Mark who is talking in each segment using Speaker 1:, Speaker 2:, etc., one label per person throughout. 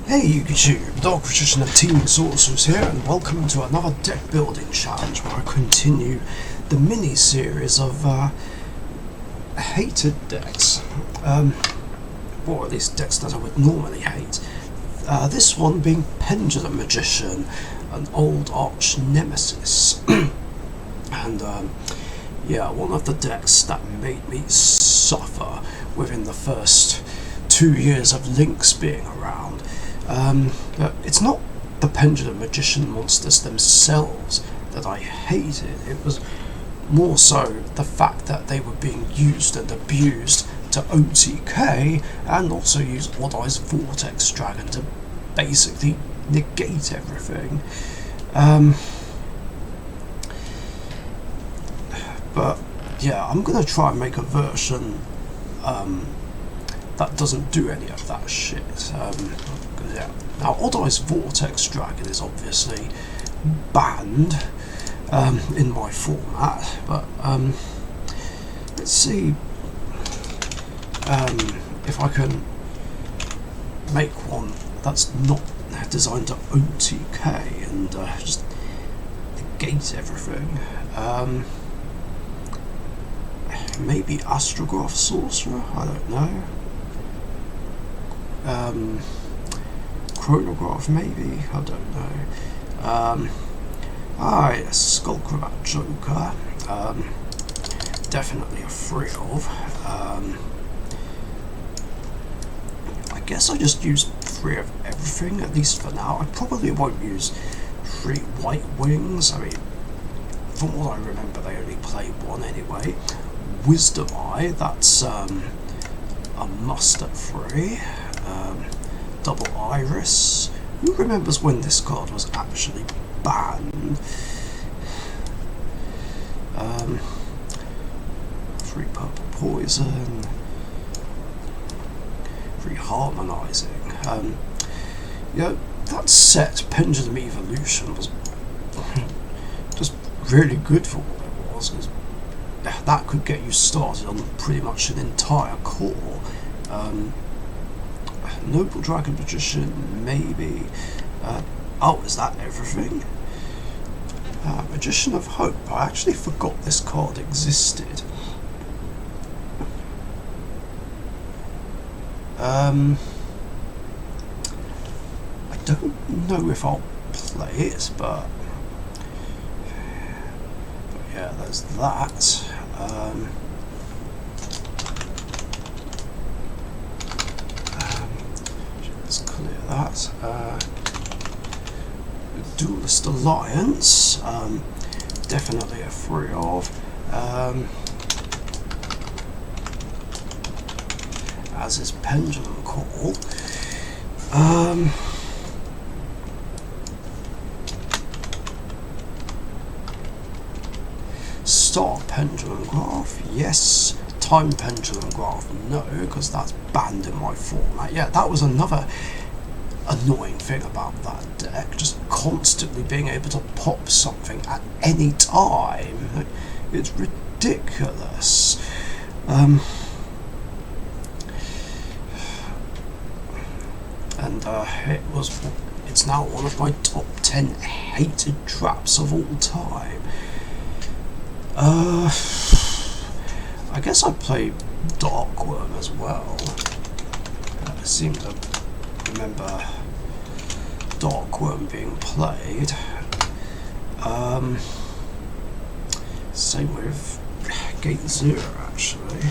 Speaker 1: Hey YouTube, Dark Richician of Team Sorcerers here, and welcome to another deck building challenge where I continue the mini-series of hated decks, or at least decks that I would normally hate. This one being Pendulum Magician, an old arch nemesis. And yeah, one of the decks that made me suffer within the first 2 years of Lynx being around. It's not the Pendulum Magician monsters themselves that I hated, it was more so the fact that they were being used and abused to OTK, and also use Odd Eye's Vortex Dragon to basically negate everything. But yeah, I'm going to try and make a version that doesn't do any of that shit. Yeah. Now, Odd Eye's Vortex Dragon is obviously banned in my format, but let's see if I can make one that's not designed to OTK and just negate everything. Maybe Astrograph Sorcerer? I don't know. Chronograph maybe? I don't know. Alright, Skullcrabat Joker. Definitely a 3 of. I guess I just use 3 of everything, at least for now. I probably won't use 3 White Wings. I mean, from what I remember, they only play 1 anyway. Wisdom Eye, that's a must at 3. Double Iris. Who remembers when this card was actually banned? 3 Purple Poison. 3 Harmonizing. Yeah, that set, Pendulum Evolution, was just really good for what it was, because that could get you started on pretty much an entire core. Noble Dragon Magician, maybe. Oh, is that everything? Magician of Hope. I actually forgot this card existed. I don't know if I'll play it, but yeah, there's that. Let's clear that. Duelist Alliance, definitely a 3 of. As is Pendulum Call. Star Pendulum Graph, yes. Time Pendulum Graph, no, because that's banned in my format. Yeah, that was another annoying thing about that deck, just constantly being able to pop something at any time. It's ridiculous. And it's now one of my top 10 hated traps of all time. I guess I'd play Darkworm as well. I seem to remember Darkworm being played. Same with Gate Zero, actually.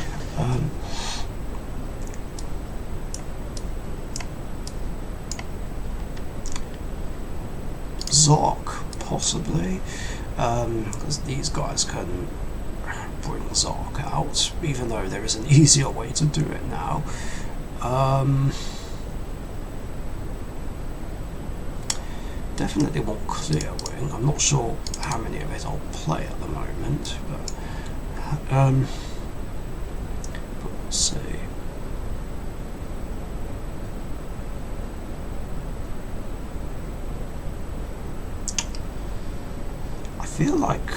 Speaker 1: Zark, possibly, because these guys can bring Zark out, even though there is an easier way to do it now. Definitely want Clear Wing. I'm not sure how many of it I'll play at the moment, but we'll see. I feel like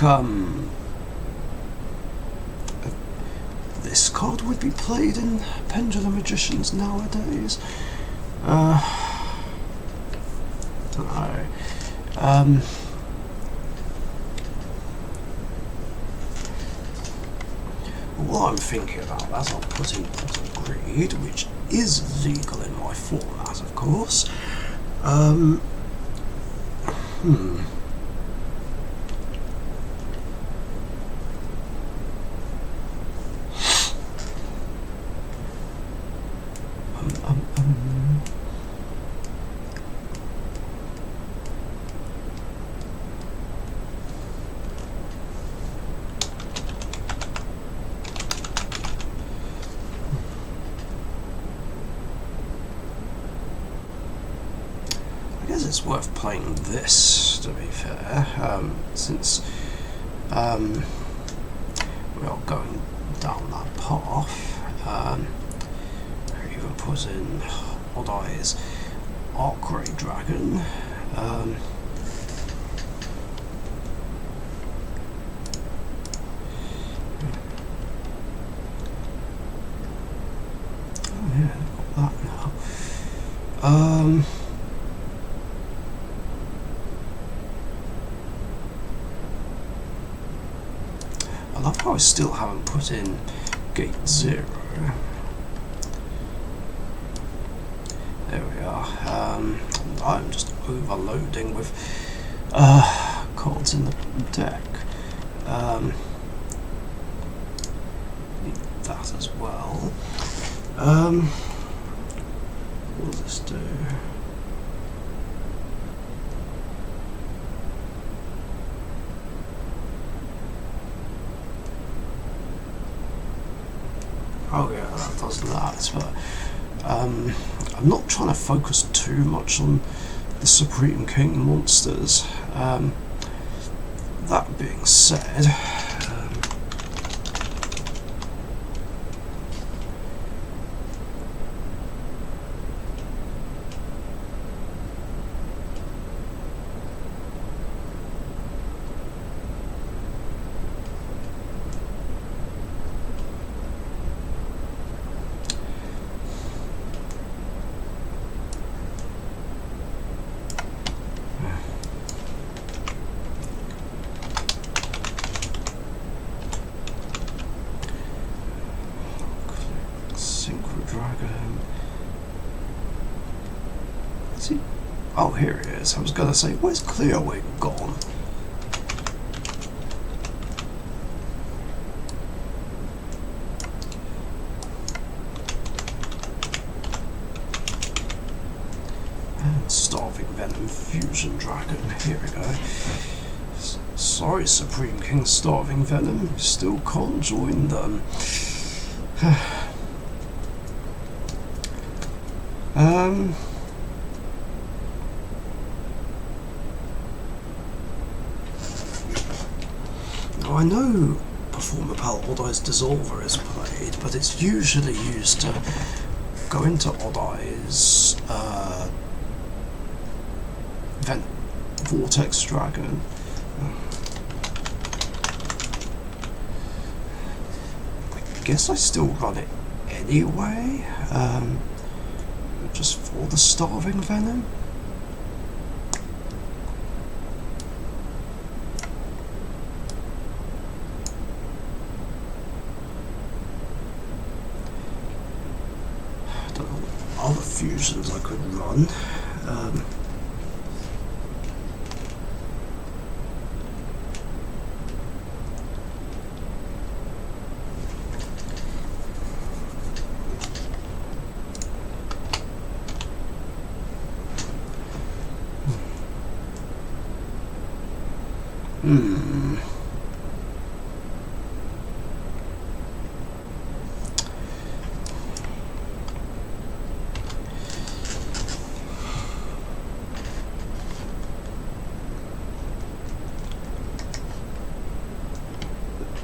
Speaker 1: this card would be played in Pendulum Magicians nowadays. don't know. What I'm thinking about, as I'll put in Pot of Greed, which is legal in my format, of course. I guess it's worth playing this, to be fair, since we are going down that path. Even put in Odd Eyes Arc Grey Dragon. Oh yeah, I've got that now. I love how I still haven't put in Gate 0. There we are. I'm just overloading with cards in the deck. Need that as well. What does this do? Oh yeah, that does that, but I'm not trying to focus too much on the Supreme King monsters. That being said, Dragon. Is he? Oh, here he is. I was gonna say, where's Clearwing gone? And Starving Venom Fusion Dragon. Here we go. Sorry, Supreme King Starving Venom. Still can't join them. Now I know Performer Pal Odd Eyes Dissolver is played, but it's usually used to go into Odd Eyes Vortex Dragon. I guess I still run it anyway. Just for the Starving Venom. I don't know what other fusions I could run.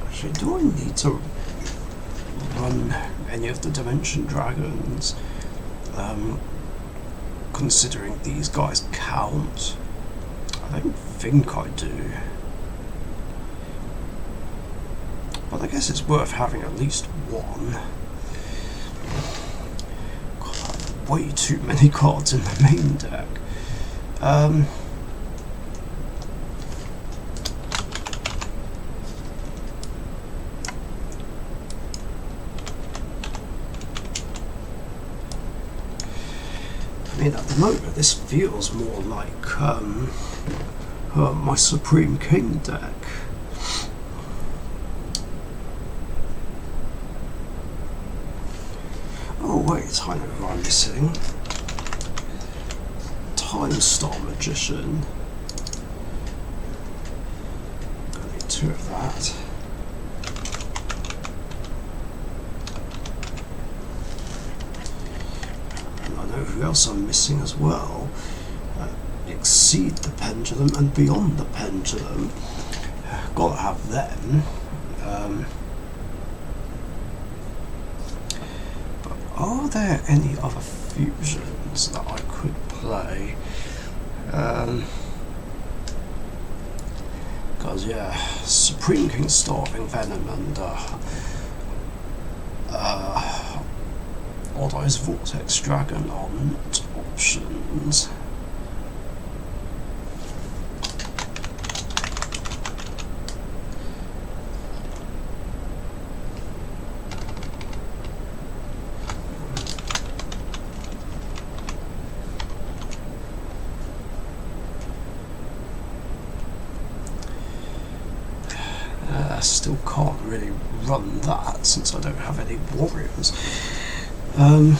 Speaker 1: Actually, do I need to run any of the Dimension Dragons? Considering these guys count, I don't think I do. But I guess it's worth having at least one. God, I have way too many cards in the main deck. I mean, at the moment, this feels more like my Supreme King deck. Oh wait, I know who I'm missing. Time Star Magician. I need 2 of that. And I know who else I'm missing as well. Exceed the Pendulum and Beyond the Pendulum. Gotta have them. But are there any other fusions that I could play? Because yeah, Supreme King Starving Venom and Odd Eyes Vortex Dragon are not options. Still can't really run that since I don't have any warriors. Can't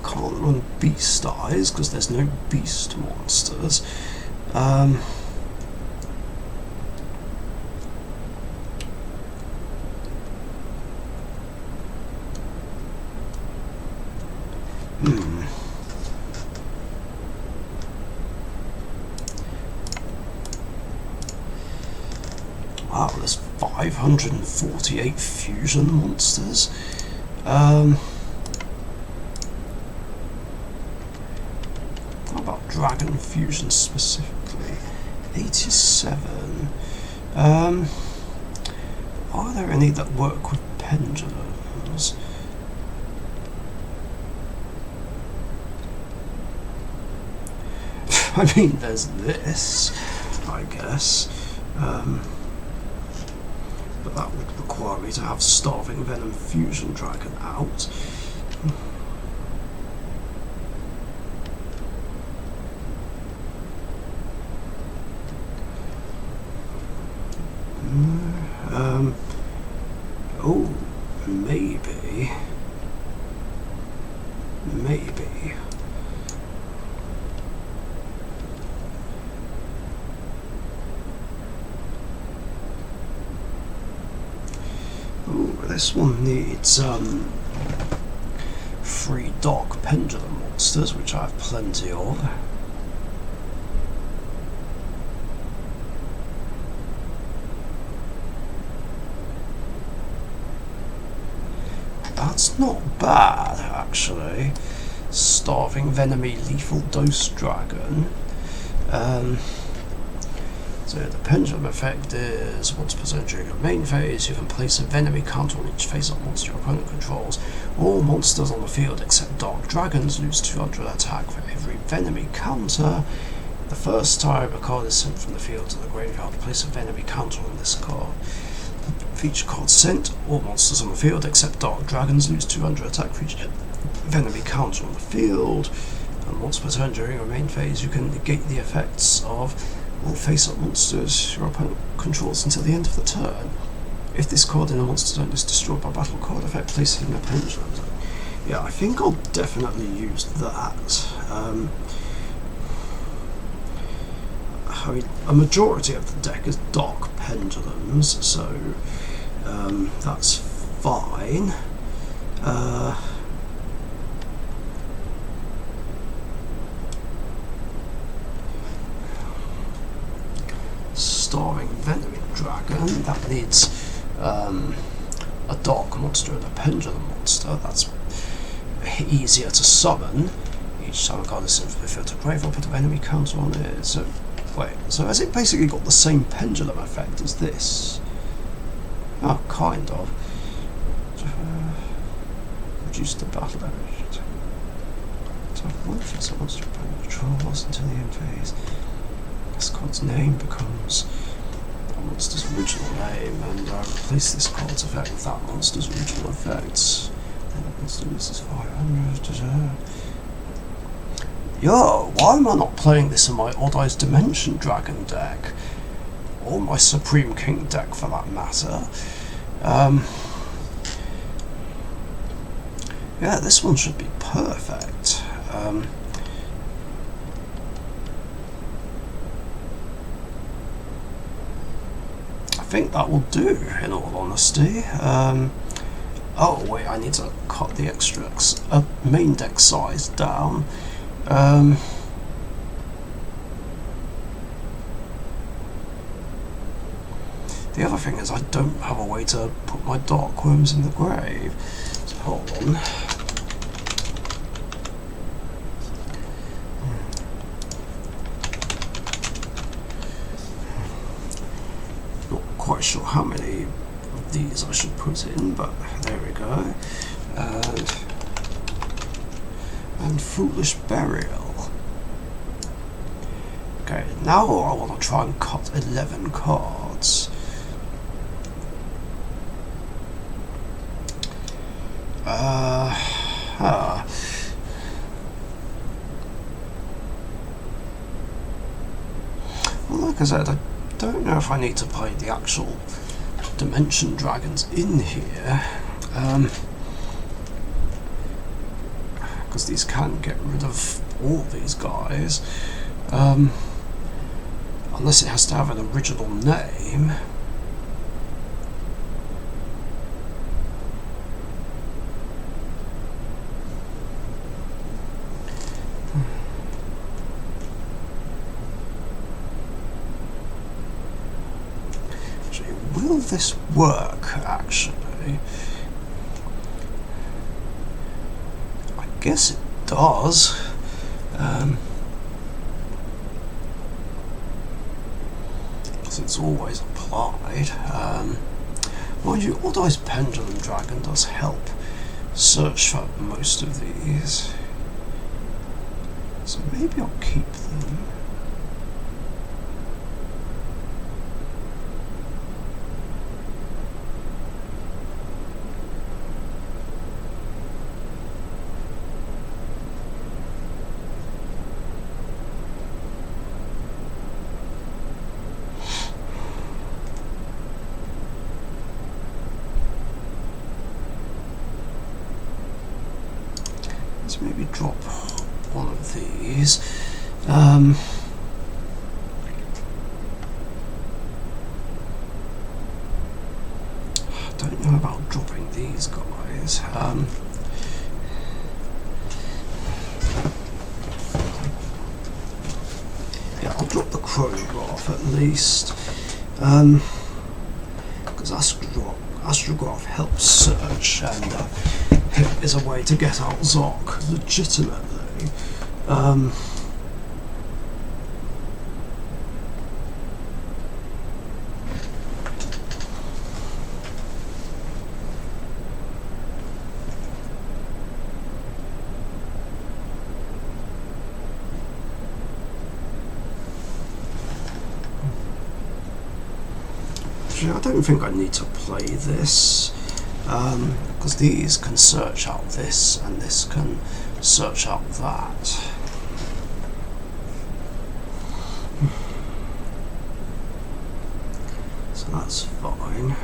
Speaker 1: run Beast Eyes because there's no beast monsters. Wow, there's 548 fusion monsters. How about Dragon Fusion specifically? 87. Are there any that work with pendulums? I mean, there's this, I guess. But that would require me to have Starving Venom Fusion Dragon out. Oh, maybe. This one needs 3 Dark Pendulum monsters, which I have plenty of. That's not bad, actually. Starving Venomy Lethal Dose Dragon. So the pendulum effect is, once per turn during your main phase, you can place a Venomy counter on each face-up monster your opponent controls. All monsters on the field except Dark Dragons lose 200 attack for every Venomy counter. The first time a card is sent from the field to the graveyard, place a Venomy counter on this card. Feature card sent, all monsters on the field except Dark Dragons lose 200 attack for each Venomy counter on the field. And once per turn during your main phase, you can negate the effects of all face-up monsters your opponent controls until the end of the turn. If this card in a monster zone is destroyed by battle card effect, place it in the pendulum zone. Yeah, I think I'll definitely use that. I mean, a majority of the deck is Dark Pendulums, so that's fine. Starving Venomy Dragon, that needs a Dark monster and a Pendulum monster. That's easier to summon. Each time a card is sent from the field to grave, I'll put a Venomy counter on it. So, wait, so has it basically got the same Pendulum effect as this? Oh, kind of. Reduce the battle damage. So one face a monster opponent controls until the end phase. This card's name becomes that monster's original name, and I replace this card's effect with that monster's original effects. Then the monster loses 500. Yo, why am I not playing this in my Odd Eyes Dimension Dragon deck? Or my Supreme King deck for that matter. Yeah, this one should be perfect. I think that will do, in all honesty. Oh wait, I need to cut the extra main deck size down. The other thing is I don't have a way to put my Dark Worms in the grave. So hold on. Not quite sure how many of these I should put in, but there we go. And Foolish Burial. Okay, now I want to try and cut 11 cards. Well, like I said, I don't know if I need to play the actual Dimension Dragons in here, because these can get rid of all these guys, unless it has to have an original name. Will this work, actually? I guess it does. Because it's always applied. Mind you, Odd Eyes Pendulum Dragon does help search for most of these. So maybe I'll keep them. Let's maybe drop one of these. I don't know about dropping these guys. Yeah, I'll drop the chronograph at least. Because astrograph helps search, and is a way to get out Zoc legitimately. Actually, I don't think I need to play this. Because these can search out this, and this can search out that. So that's fine.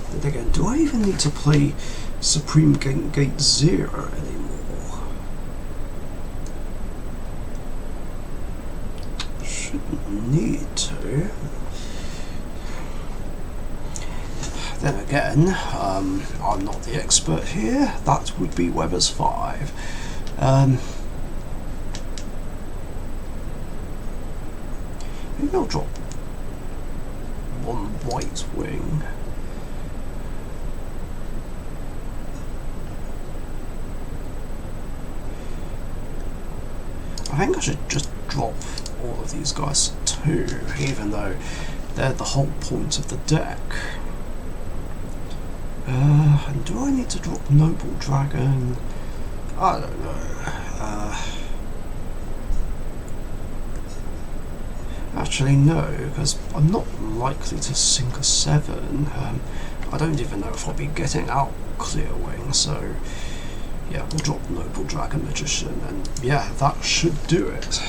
Speaker 1: Then again, do I even need to play Supreme Gate 0 anymore? Shouldn't need to. Then again, I'm not the expert here. That would be Weber's 5. Maybe I'll drop one white wing. I think I should just drop all of these guys too, even though they're the whole point of the deck. And do I need to drop Noble Dragon? I don't know. Actually, no, because I'm not likely to sink a 7. I don't even know if I'll be getting out Clear Wing, so yeah, we'll drop Noble Dragon Magician, and yeah, that should do it.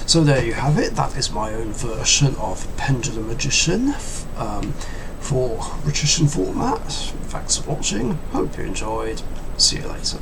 Speaker 1: So there you have it, that is my own version of Pendulum Magician for Richician Format. Thanks for watching, hope you enjoyed, see you later.